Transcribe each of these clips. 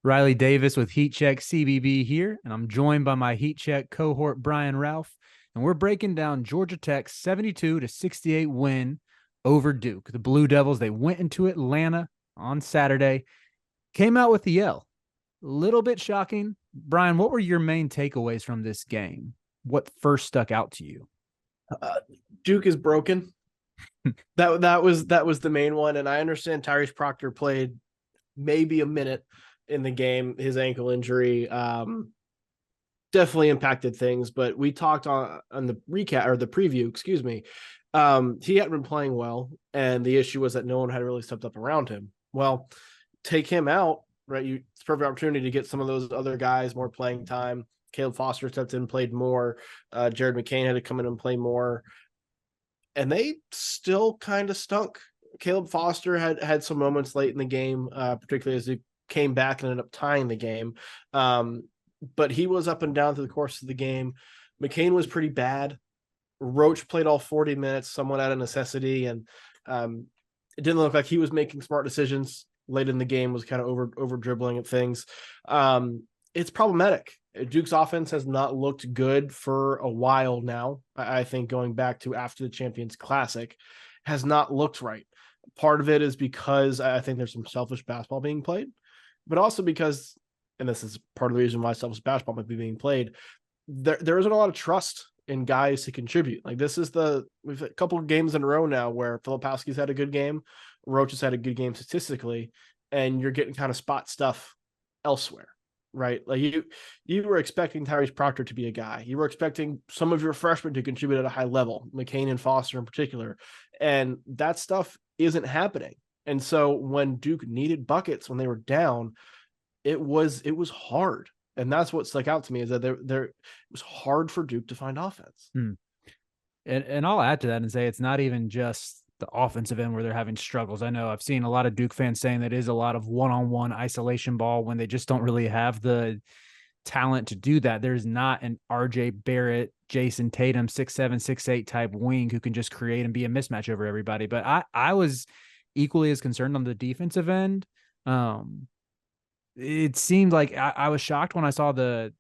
Riley Davis with Heat Check CBB here, and I'm joined by my Heat Check cohort Brian Rauf, and we're breaking down Georgia Tech's 72-68 win over Duke. The Blue Devils, they went into Atlanta on Saturday, came out with the L. A little bit shocking. Brian, what were your main takeaways from this game? What first stuck out to you? Duke is broken. that was the main one, and I understand Tyrese Proctor played maybe a minute in the game. His ankle injury definitely impacted things, but we talked on the recap or the preview, excuse me. He hadn't been playing well, and the issue was that no one had really stepped up around him. Well, take him out, right? It's a perfect opportunity to get some of those other guys more playing time. Caleb Foster stepped in, played more. Jared McCain had to come in and play more. And they still kind of stunk. Caleb Foster had some moments late in the game, particularly as he came back and ended up tying the game. But he was up and down through the course of the game. McCain was pretty bad. Roach played all 40 minutes, somewhat out of necessity, and it didn't look like he was making smart decisions late in the game, was kind of over dribbling at things. It's problematic. Duke's offense has not looked good for a while now. I think going back to after the Champions Classic has not looked right. Part of it is because I think there's some selfish basketball being played, but also because, and this is part of the reason why selfish basketball might be being played, there isn't a lot of trust in guys to contribute. Like we've had a couple of games in a row now where Filipowski's had a good game, Roach has had a good game statistically, and you're getting kind of spot stuff elsewhere. Right. Like you were expecting Tyrese Proctor to be a guy. You were expecting some of your freshmen to contribute at a high level, McCain and Foster in particular. And that stuff isn't happening. And so when Duke needed buckets when they were down, it was hard. And that's what stuck out to me, is that it was hard for Duke to find offense. And I'll add to that and say it's not even just the offensive end where they're having struggles. I know I've seen a lot of Duke fans saying that is a lot of one-on-one isolation ball when they just don't really have the talent to do that. There's not an RJ Barrett, Jason Tatum, 6'7", 6'8" type wing who can just create and be a mismatch over everybody. But I was equally as concerned on the defensive end. It seemed like I was shocked when I saw the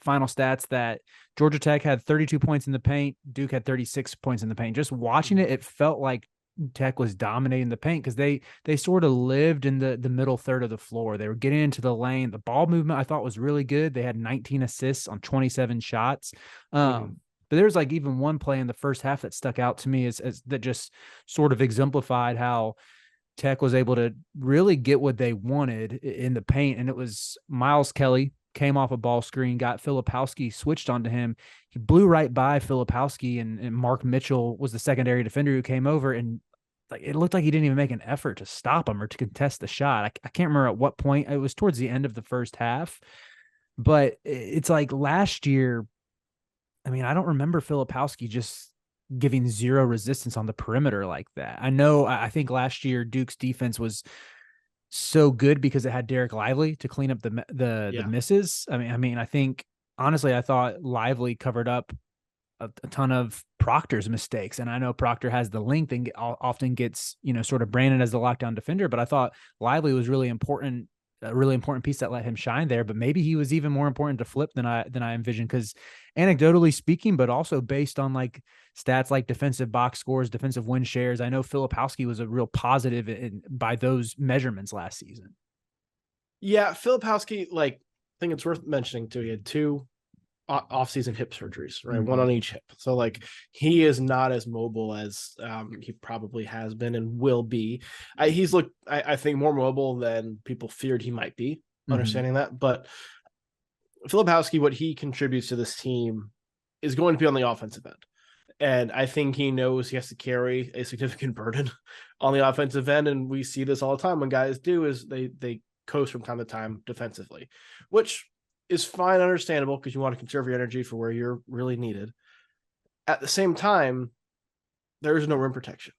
final stats that Georgia Tech had 32 points in the paint. Duke had 36 points in the paint. Just watching it, it felt like Tech was dominating the paint because they sort of lived in the middle third of the floor. They were getting into the lane. The ball movement I thought was really good. They had 19 assists on 27 shots. But there was like even one play in the first half that stuck out to me as that just sort of exemplified how Tech was able to really get what they wanted in the paint. And it was Miles Kelly came off a ball screen, got Filipowski switched onto him. He blew right by Filipowski, and Mark Mitchell was the secondary defender who came over, and like it looked like he didn't even make an effort to stop him or to contest the shot. I can't remember at what point. It was towards the end of the first half, but it's like last year. I mean, I don't remember Filipowski just giving zero resistance on the perimeter like that. I think last year Duke's defense was so good because it had Derek Lively to clean up the misses. I mean, I think honestly, I thought Lively covered up a ton of Proctor's mistakes, and I know Proctor has the length and often gets sort of branded as the lockdown defender, but I thought Lively was really important. A really important piece that let him shine there, but maybe he was even more important to Flip than I envisioned. Because anecdotally speaking, but also based on like stats like defensive box scores, defensive win shares, I know Filipowski was a real positive by those measurements last season. Yeah, Filipowski, like, I think it's worth mentioning too. He had 2 off-season hip surgeries, right? Mm-hmm. One on each hip. So like he is not as mobile as he probably has been and will be. He's looked, I think, more mobile than people feared he might be, understanding that. But Filipowski, what he contributes to this team is going to be on the offensive end. And I think he knows he has to carry a significant burden on the offensive end. And we see this all the time when guys do is they coast from time to time defensively, which is fine, understandable, because you want to conserve your energy for where you're really needed. At the same time, there is no rim protection,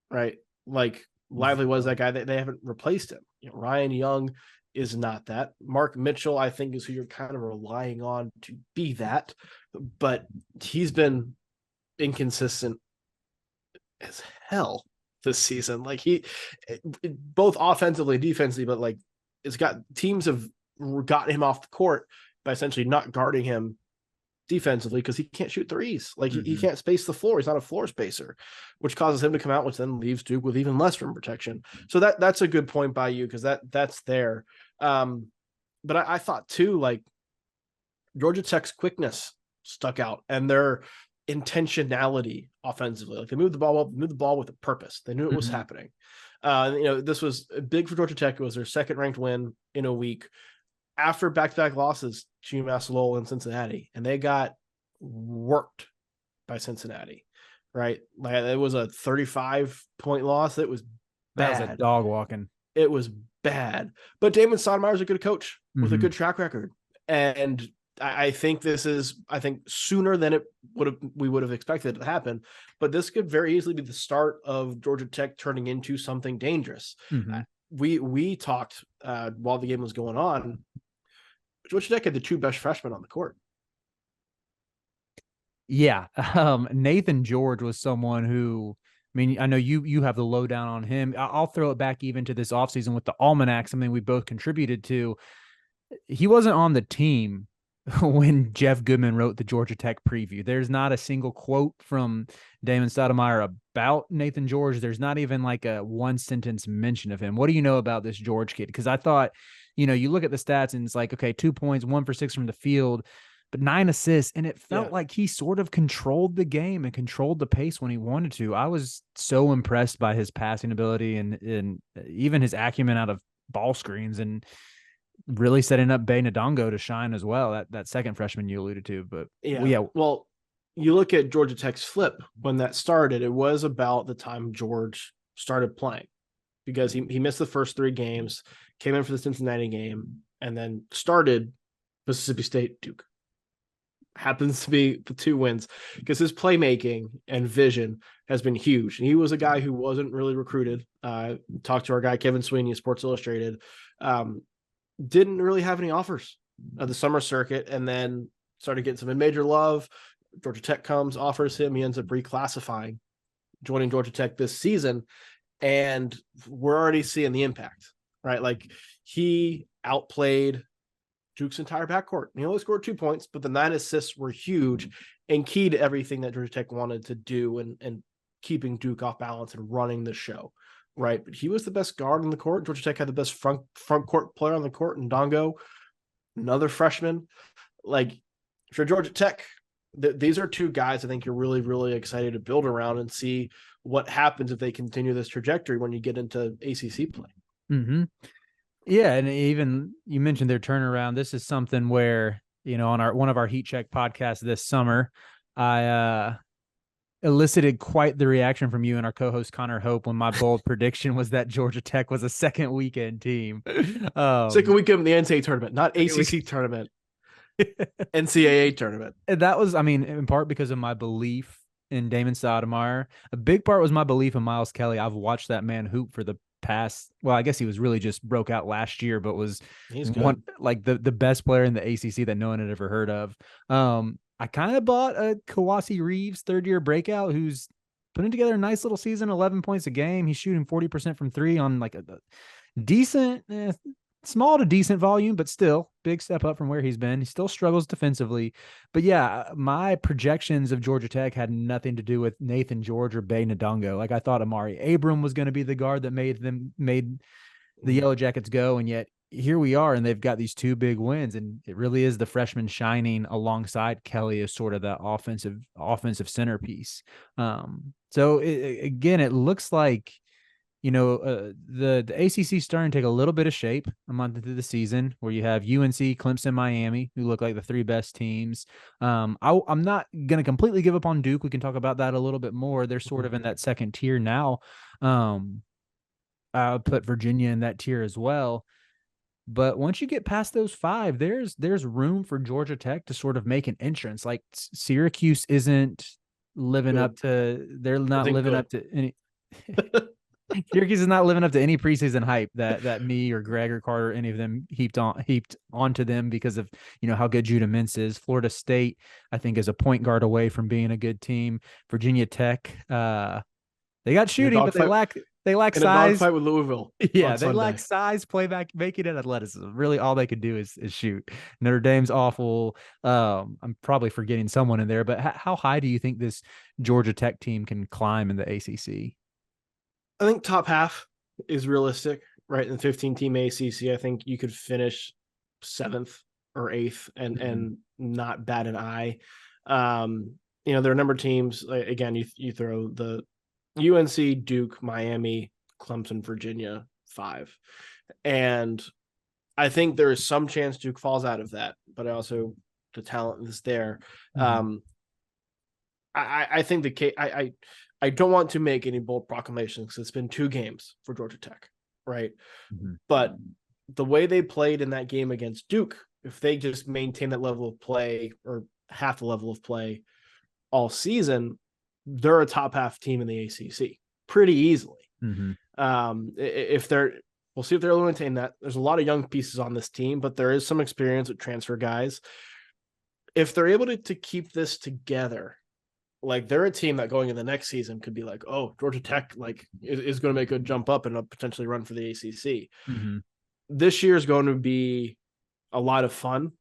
right? Like Lively was that guy. They haven't replaced him. Ryan Young is not that. Mark Mitchell, I think, is who you're kind of relying on to be that, but he's been inconsistent as hell this season. Like he, both offensively and defensively, but like it's got teams have got him off the court by essentially not guarding him defensively because he can't shoot threes. Like he can't space the floor. He's not a floor spacer, which causes him to come out, which then leaves Duke with even less rim protection. So that's a good point by you because that's there. But I thought too, like Georgia Tech's quickness stuck out and their intentionality offensively. Like they moved the ball up, moved the ball with a purpose. They knew it was happening. This was big for Georgia Tech. It was their second ranked win in a week after back-to-back losses to UMass Lowell and Cincinnati, and they got worked by Cincinnati, right? Like it was a 35-point loss. It was bad. That was a dog walking. It was bad. But Damon Stoudemire is a good coach with a good track record. And I think sooner than we would have expected it to happen, but this could very easily be the start of Georgia Tech turning into something dangerous. We talked while the game was going on. Georgia Tech had the 2 best freshmen on the court. Yeah. Nathan George was someone who, I mean, I know you have the lowdown on him. I'll throw it back even to this offseason with the Almanac, something we both contributed to. He wasn't on the team when Jeff Goodman wrote the Georgia Tech preview. There's not a single quote from Damon Stoudemire about Nathan George. There's not even like a 1-sentence mention of him. What do you know about this George kid? Because I thought, you look at the stats and it's like, okay, 2 points, 1 for 6 from the field, but 9 assists. And it felt like he sort of controlled the game and controlled the pace when he wanted to. I was so impressed by his passing ability and even his acumen out of ball screens and really setting up Bay Ndongo to shine as well. That second freshman you alluded to, but well, you look at Georgia Tech's flip when that started, it was about the time George started playing because he missed the first 3 games, came in for the Cincinnati game, and then started Mississippi State Duke. Happens to be the 2 wins because his playmaking and vision has been huge. And he was a guy who wasn't really recruited. Talked to our guy, Kevin Sweeney, Sports Illustrated. Didn't really have any offers of the summer circuit and then started getting some mid-major love. Georgia Tech comes, offers him. He ends up reclassifying, joining Georgia Tech this season. And we're already seeing the impact, right? Like he outplayed Duke's entire backcourt. He only scored 2 points, but the 9 assists were huge and key to everything that Georgia Tech wanted to do and keeping Duke off balance and running the show. Right, but he was the best guard on the court. Georgia Tech had the best front court player on the court, and Ndongo, another freshman. Like for Georgia Tech, these are 2 guys I think you're really, really excited to build around and see what happens if they continue this trajectory when you get into ACC play. Yeah, and even you mentioned their turnaround. This is something where on one of our Heat Check podcasts this summer, I elicited quite the reaction from you and our co-host Connor Hope when my bold prediction was that Georgia Tech was a second weekend team. Second weekend in the NCAA tournament, not ACC tournament, NCAA tournament. And that was, in part because of my belief in Damon Stoudemire. A big part was my belief in Miles Kelly. I've watched that man hoop for the past, well, I guess he was really just broke out last year, but was the best player in the ACC that no one had ever heard of. I kind of bought a Kawasi Reeves 3rd-year breakout who's putting together a nice little season, 11 points a game. He's shooting 40% from 3 on like a decent, small to decent volume, but still big step up from where he's been. He still struggles defensively. But yeah, my projections of Georgia Tech had nothing to do with Nathan George or Bay Ndongo. Like I thought Amari Abram was going to be the guard that made the Yellow Jackets go, and yet here we are, and they've got these 2 big wins, and it really is the freshman shining alongside Kelly as sort of the offensive centerpiece. So it looks like, the ACC starting to take a little bit of shape a month into the season, where you have UNC, Clemson, Miami, who look like the 3 best teams. I'm not going to completely give up on Duke. We can talk about that a little bit more. They're sort of in that second tier now. I'll put Virginia in that tier as well. But once you get past those 5, there's room for Georgia Tech to sort of make an entrance. Like Syracuse isn't living up to, they're not living up to any. Syracuse is not living up to any preseason hype that me or Greg or Carter, any of them heaped onto them because of how good Judah Mintz is. Florida State, I think, is a point guard away from being a good team. Virginia Tech, they got shooting, but they lack in a size. dogfight with Louisville. Yeah, On they lack Sunday. size, playback, making it athleticism. Really, all they could do is shoot. Notre Dame's awful. I'm probably forgetting someone in there, but how high do you think this Georgia Tech team can climb in the ACC? I think top half is realistic, right? In the 15-team ACC, I think you could finish 7th or 8th and not bat an eye. There are a number of teams. Again, you throw the UNC, Duke, Miami, Clemson, Virginia, 5. And I think there is some chance Duke falls out of that, but also the talent is there. I think the case. I don't want to make any bold proclamations because it's been 2 games for Georgia Tech, right? But the way they played in that game against Duke, if they just maintain that level of play or half the level of play all season, they're a top half team in the ACC pretty easily. If they're, we'll see if they're able to maintain that. There's a lot of young pieces on this team, but there is some experience with transfer guys. If they're able to keep this together, like they're a team that going in the next season could be like, oh, Georgia Tech is going to make a jump up and potentially run for the ACC. This year is going to be a lot of fun,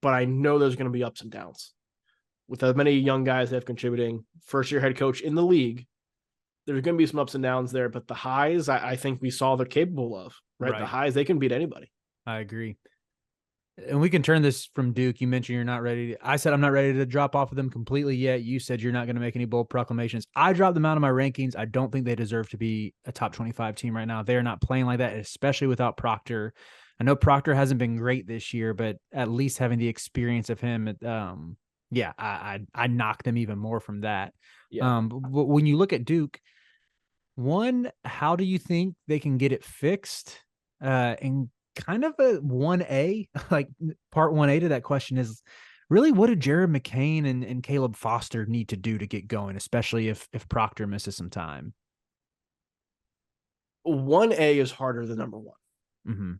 but I know there's going to be ups and downs. With as many young guys that have contributing, first-year head coach in the league, there's going to be some ups and downs there, but the highs, I think we saw they're capable of, right? The highs, they can beat anybody. I agree. And we can turn this from Duke. You mentioned you're not ready. I said I'm not ready to drop off of them completely yet. You said you're not going to make any bold proclamations. I dropped them out of my rankings. I don't think they deserve to be a top 25 team right now. They're not playing like that, especially without Proctor. I know Proctor hasn't been great this year, but at least having the experience of him, I knock them even more from that. But when you look at Duke, one, how do you think they can get it fixed? And kind of a 1A, like part 1A to that question is really what did Jared McCain and Caleb Foster need to do to get going, especially if Proctor misses some time? 1A is harder than number 1.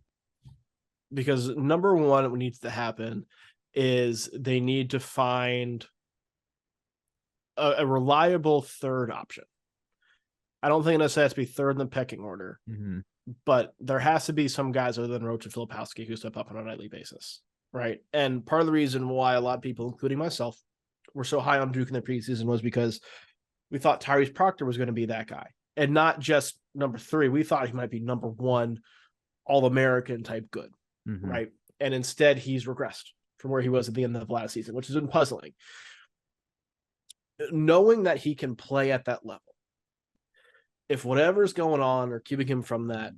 Because number 1, what needs to happen is they need to find a reliable third option. I don't think it necessarily has to be third in the pecking order, but there has to be some guys other than Roach and Filipowski who step up on a nightly basis, right? And part of the reason why a lot of people, including myself, were so high on Duke in the preseason was because we thought Tyrese Proctor was going to be that guy, and not just number 3. We thought he might be number 1, All-American type good, right? And instead, he's regressed from where he was at the end of last season, which has been puzzling. Knowing that he can play at that level, if whatever's going on or keeping him from that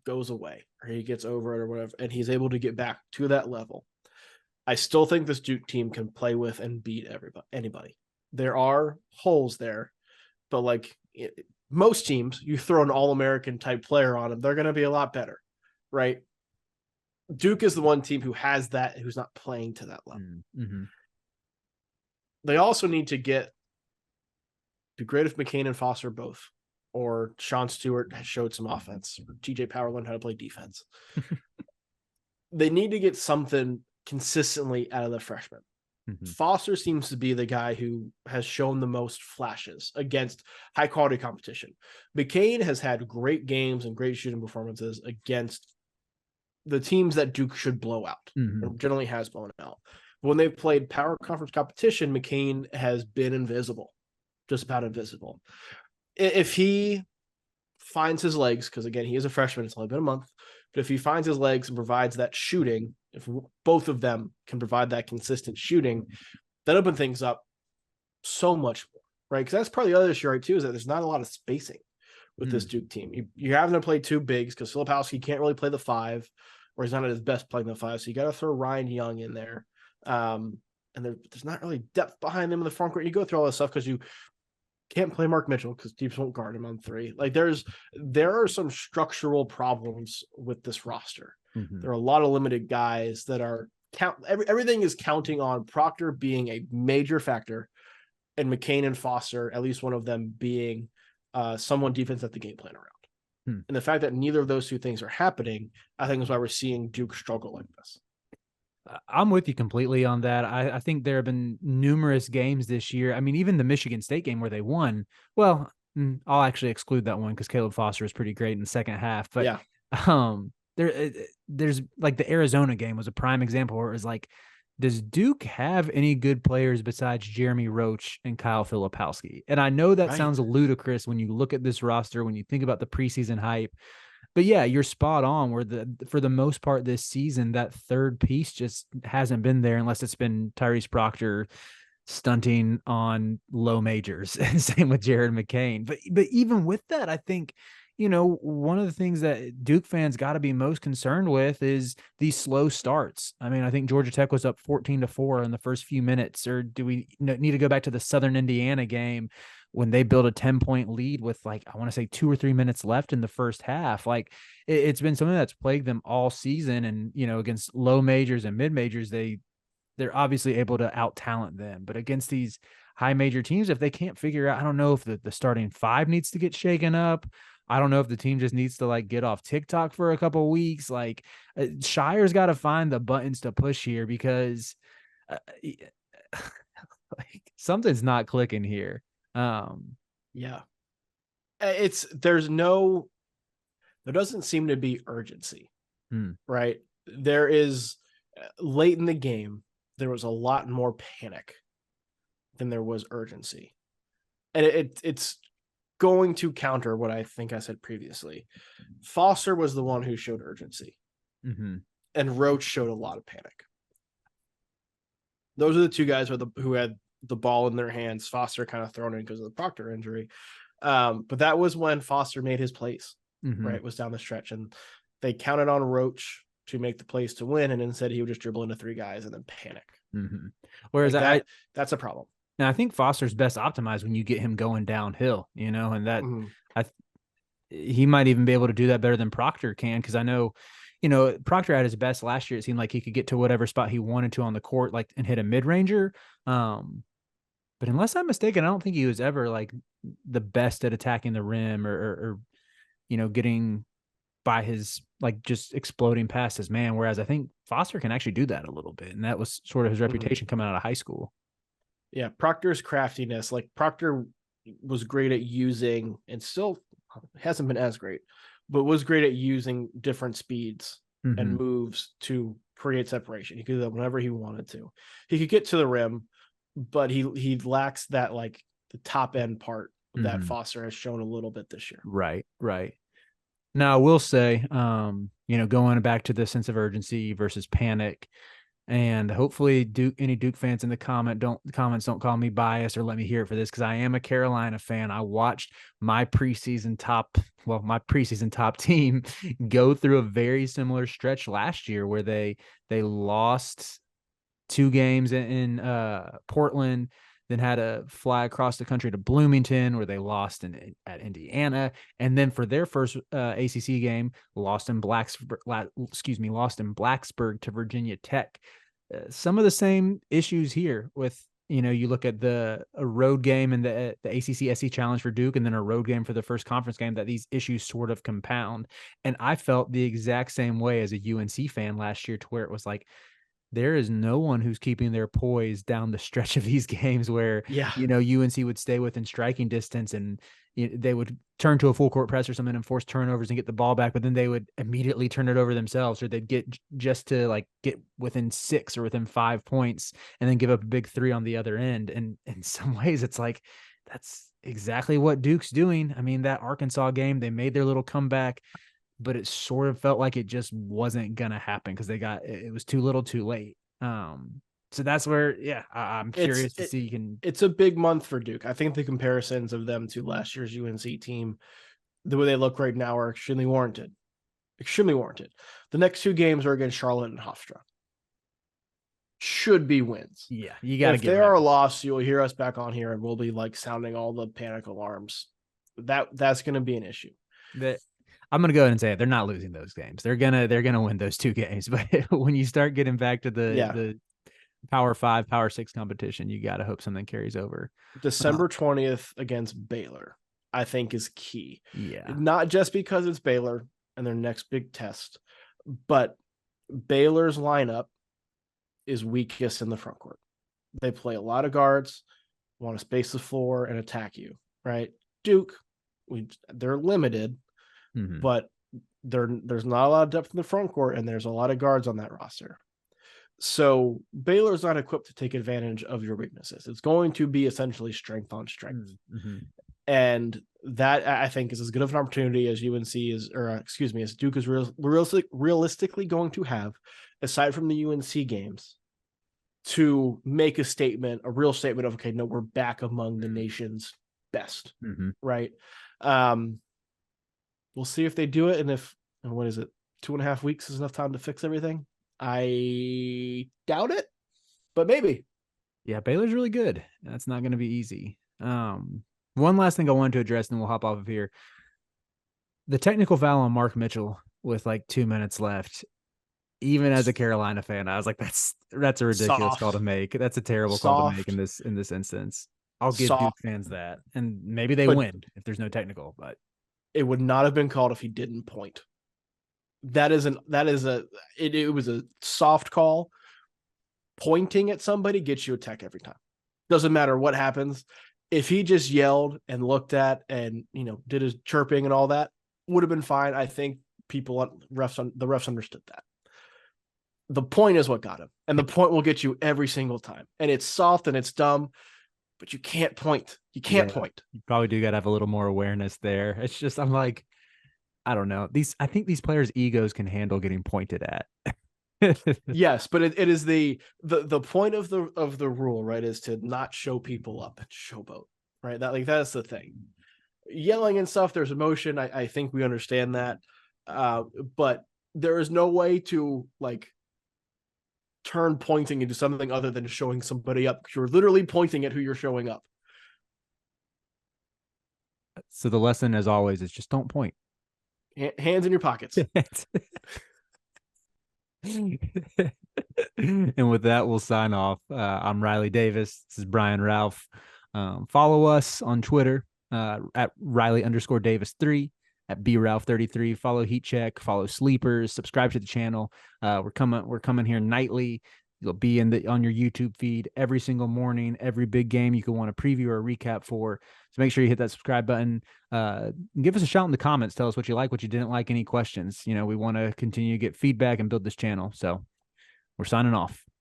goes away or he gets over it or whatever, and he's able to get back to that level, I still think this Duke team can play with and beat anybody. There are holes there, but like most teams, you throw an All-American type player on them, they're going to be a lot better, right? Duke is the one team who has that, who's not playing to that level. They also need to get, be great if McCain and Foster both, or Sean Stewart has showed some offense, or TJ Power learned how to play defense. They need to get something consistently out of the freshmen. Foster seems to be the guy who has shown the most flashes against high quality competition. McCain has had great games and great shooting performances against the teams that Duke should blow out, or generally has blown out. When they've played power conference competition, McCain has been invisible, just about invisible. If he finds his legs, because again, he is a freshman, it's only been a month, but if he finds his legs and provides that shooting, if both of them can provide that consistent shooting, that opens things up so much more, right? Because that's probably the other issue, right, too, is that there's not a lot of spacing with this Duke team. You're having to play 2 bigs because Filipowski can't really play the 5, or he's not at his best playing the 5, so you got to throw Ryan Young in there. And there's not really depth behind them in the front court. You go through all this stuff because you can't play Mark Mitchell because teams won't guard him on 3. Like there are some structural problems with this roster. There are a lot of limited guys that are everything is counting on Proctor being a major factor, and McCain and Foster, at least one of them, being someone defense at the game plan around. And the fact that neither of those 2 things are happening, I think is why we're seeing Duke struggle like this. I'm with you completely on that. I think there have been numerous games this year. I mean, even the Michigan State game where they won. Well, I'll actually exclude that one because Caleb Foster was pretty great in the second half. But Yeah. there's like the Arizona game was a prime example where it was like, does Duke have any good players besides Jeremy Roach and Kyle Filipowski? And I know that Right. sounds ludicrous when you look at this roster, when you think about the preseason hype. But yeah, you're spot on where for the most part this season, that third piece just hasn't been there unless it's been Tyrese Proctor stunting on low majors. And same with Jared McCain. But even with that, I think, one of the things that Duke fans got to be most concerned with is these slow starts. I mean, I think Georgia Tech was up 14-4 in the first few minutes. Or do we need to go back to the Southern Indiana game when they built a 10-point lead with, like, I want to say 2 or 3 minutes left in the first half? Like, it's been something that's plagued them all season. And, against low majors and mid majors, they're obviously able to out talent them. But against these high major teams, if they can't figure out, I don't know if the starting five needs to get shaken up. I don't know if the team just needs to like get off TikTok for a couple of weeks. Like, Shire's got to find the buttons to push here because like something's not clicking here. Yeah. There doesn't seem to be urgency, right? There is late in the game, there was a lot more panic than there was urgency. And it's going to counter what I think I said previously. Foster was the one who showed urgency, and Roach showed a lot of panic. Those are the two guys who had the ball in their hands. Foster kind of thrown in because of the Proctor injury. But that was when Foster made his plays, right? It was down the stretch, and they counted on Roach to make the plays to win, and instead he would just dribble into three guys and then panic. Whereas like that's a problem. Now, I think Foster's best optimized when you get him going downhill, and that he might even be able to do that better than Proctor can. Cause I know, Proctor at his best last year, it seemed like he could get to whatever spot he wanted to on the court, like, and hit a mid ranger. But unless I'm mistaken, I don't think he was ever like the best at attacking the rim or getting by his, like, just exploding past his man. Whereas I think Foster can actually do that a little bit. And that was sort of his reputation coming out of high school. Yeah, Proctor's craftiness, like Proctor was great at using, and still hasn't been as great, but was great at using different speeds and moves to create separation. He could do that whenever he wanted to. He could get to the rim, but he lacks that, like, the top end part that Foster has shown a little bit this year. Right. Now, I will say, going back to the sense of urgency versus panic, and hopefully any Duke fans in the comments don't call me biased or let me hear it for this, because I am a Carolina fan. I watched my preseason top team go through a very similar stretch last year where they lost 2 games in Portland, then had to fly across the country to Bloomington where they lost at Indiana. And then for their first ACC game, lost in Blacksburg to Virginia Tech. Some of the same issues here with, you look at a road game in the ACC SC Challenge for Duke, and then a road game for the first conference game, that these issues sort of compound. And I felt the exact same way as a UNC fan last year, to where it was like, there is no one who's keeping their poise down the stretch of these games where, UNC would stay within striking distance, and they would turn to a full court press or something and force turnovers and get the ball back, but then they would immediately turn it over themselves, or they'd get just to like get within 6 or within 5 points and then give up a big 3 on the other end. And in some ways it's like, that's exactly what Duke's doing. I mean, that Arkansas game, they made their little comeback, but it sort of felt like it just wasn't going to happen because it was too little too late. So that's where, I'm curious to see. It's a big month for Duke. I think the comparisons of them to last year's UNC team, the way they look right now, are extremely warranted. The next 2 games are against Charlotte and Hofstra. Should be wins. Yeah, you got to get. If they are a loss, you'll hear us back on here and we'll be like sounding all the panic alarms. That's going to be an issue. I'm going to go ahead and say it. They're not losing those games. They're going to win those 2 games. But when you start getting back to the Power 5, Power 6 competition, you got to hope something carries over. December 20th against Baylor, I think, is key. Yeah. Not just because it's Baylor and their next big test, but Baylor's lineup is weakest in the front court. They play a lot of guards, want to space the floor and attack you, right? Duke, they're limited, but there's not a lot of depth in the front court, and there's a lot of guards on that roster. So Baylor's not equipped to take advantage of your weaknesses. It's going to be essentially strength on strength. And that, I think, is as good of an opportunity as UNC is, or excuse me, as Duke is realistically going to have, aside from the UNC games, to make a statement, a real statement of, okay, no, we're back among the nation's best, right? We'll see if they do it. And what is it? 2.5 weeks is enough time to fix everything. I doubt it, but maybe. Yeah, Baylor's really good. That's not going to be easy. One last thing I wanted to address, and then we'll hop off of here. The technical foul on Mark Mitchell with like 2 minutes left. Even as a Carolina fan, I was like, that's a ridiculous call to make. That's a terrible call to make in this instance. I'll give Duke fans that. And maybe they win if there's no technical, but it would not have been called if he didn't point. It was a soft call. Pointing at somebody gets you a tech every time. Doesn't matter what happens. If he just yelled and looked at and, did his chirping and all that, would have been fine. I think the refs understood that. The point is what got him. And the point will get you every single time. And it's soft and it's dumb, but you can't point. You can't point. You probably do got to have a little more awareness there. It's just, I'm like, I don't know. I think these players' egos can handle getting pointed at. Yes, but it is the point of the rule, right, is to not show people up and showboat, right? That's the thing. Yelling and stuff, there's emotion. I think we understand that. But there is no way to turn pointing into something other than showing somebody up. You're literally pointing at who you're showing up. So the lesson, as always, is just don't point. Hands in your pockets. And with that, we'll sign off. I'm Riley Davis. This is Brian Rauf. Follow us on Twitter at Riley_Davis3, at BRalph33. Follow Heat Check. Follow Sleepers. Subscribe to the channel. We're coming here nightly. You'll be on your YouTube feed every single morning, every big game you could want to preview or a recap for. So make sure you hit that subscribe button. Give us a shout in the comments. Tell us what you like, what you didn't like, any questions. We want to continue to get feedback and build this channel. So we're signing off.